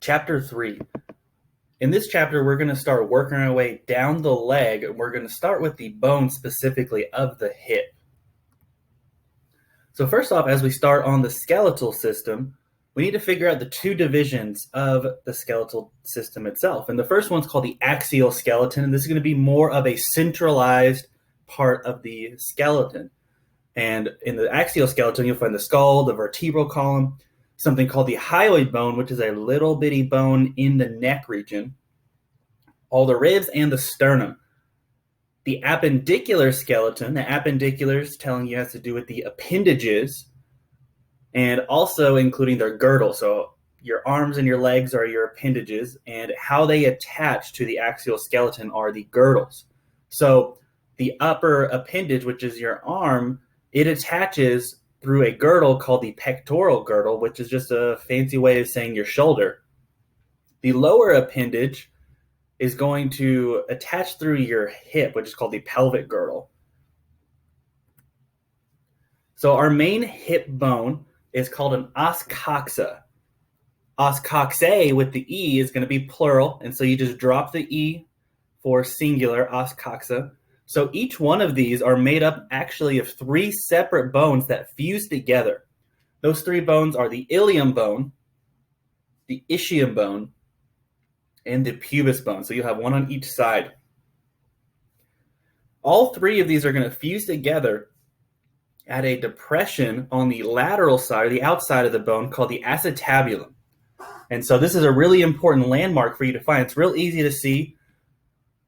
Chapter 3. In this chapter, we're going to start working our way down the leg, and we're going to start with the bone specifically of the hip. So first off, as we start on the skeletal system, we need to figure out the two divisions of the skeletal system itself. And the first one's called the axial skeleton, and this is going to be more of a centralized part of the skeleton. And in the axial skeleton, you'll find the skull, the vertebral column, something called the hyoid bone, which is a little bitty bone in the neck region, all the ribs, and the sternum. The appendicular skeleton, the appendicular is telling you has to do with the appendages and also including their girdle. So your arms and your legs are your appendages, and how they attach to the axial skeleton are the girdles. So the upper appendage, which is your arm, it attaches through a girdle called the pectoral girdle, which is just a fancy way of saying your shoulder. The lower appendage is going to attach through your hip, which is called the pelvic girdle. So our main hip bone is called an os coxa. Os coxae with the E is going to be plural, and so you just drop the E for singular, os coxa. So each one of these are made up actually of three separate bones that fuse together. Those three bones are the ilium bone, the ischium bone, and the pubis bone. So you'll have one on each side. All three of these are going to fuse together at a depression on the lateral side, or the outside of the bone, called the acetabulum. And so this is a really important landmark for you to find. It's real easy to see,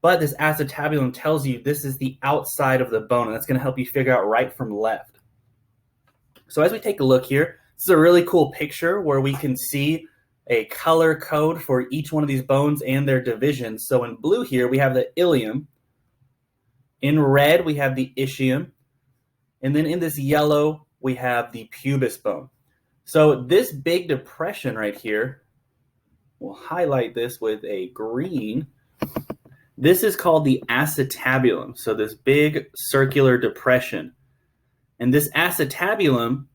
but this acetabulum tells you this is the outside of the bone, and that's going to help you figure out right from left. So as we take a look here, this is a really cool picture where we can see a color code for each one of these bones and their divisions. So in blue here, we have the ilium. In red, we have the ischium. And then in this yellow, we have the pubis bone. So this big depression right here, we'll highlight this with a green. This is called the acetabulum. So this big circular depression. And this acetabulum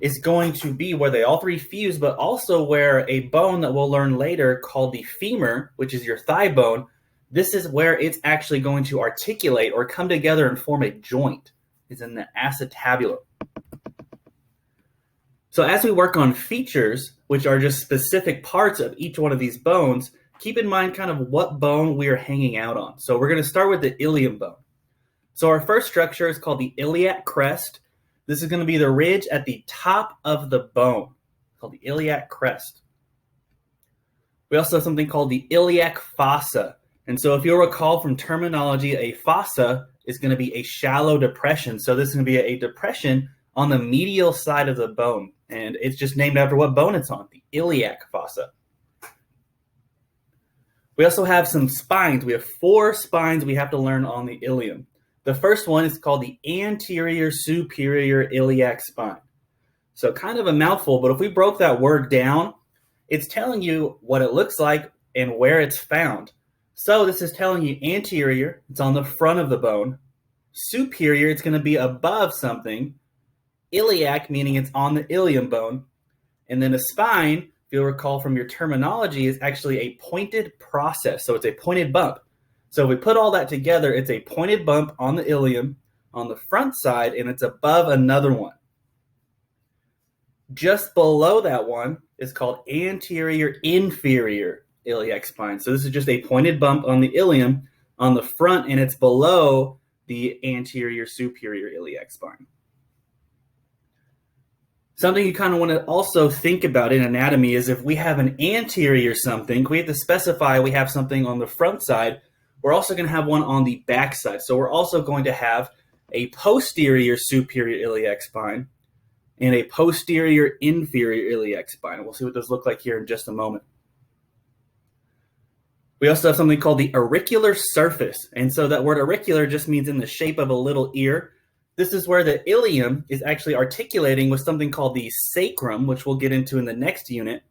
is going to be where they all three fuse, but also where a bone that we'll learn later called the femur, which is your thigh bone, this is where it's actually going to articulate or come together and form a joint, is in the acetabulum. So as we work on features, which are just specific parts of each one of these bones, keep in mind kind of what bone we are hanging out on. So we're going to start with the ilium bone. So our first structure is called the iliac crest. This is going to be the ridge at the top of the bone, called the iliac crest. We also have something called the iliac fossa. And so if you'll recall from terminology, a fossa is going to be a shallow depression. So this is going to be a depression on the medial side of the bone. And it's just named after what bone it's on, the iliac fossa. We also have some spines. We have 4 spines we have to learn on the ilium. The first one is called the anterior superior iliac spine. So kind of a mouthful, but if we broke that word down, it's telling you what it looks like and where it's found. So this is telling you anterior, it's on the front of the bone. Superior, it's going to be above something. Iliac, meaning it's on the ilium bone. And then a spine, if you'll recall from your terminology, is actually a pointed process. So it's a pointed bump. So if we put all that together, it's a pointed bump on the ilium on the front side, and it's above another one. Just below that one is called anterior inferior iliac spine. So this is just a pointed bump on the ilium on the front, and it's below the anterior superior iliac spine. Something you kind of want to also think about in anatomy is if we have an anterior something, we have to specify we have something on the front side. We're also going to have one on the back side. So we're also going to have a posterior superior iliac spine and a posterior inferior iliac spine. And we'll see what those look like here in just a moment. We also have something called the auricular surface. And so that word auricular just means in the shape of a little ear. This is where the ilium is actually articulating with something called the sacrum, which we'll get into in the next unit.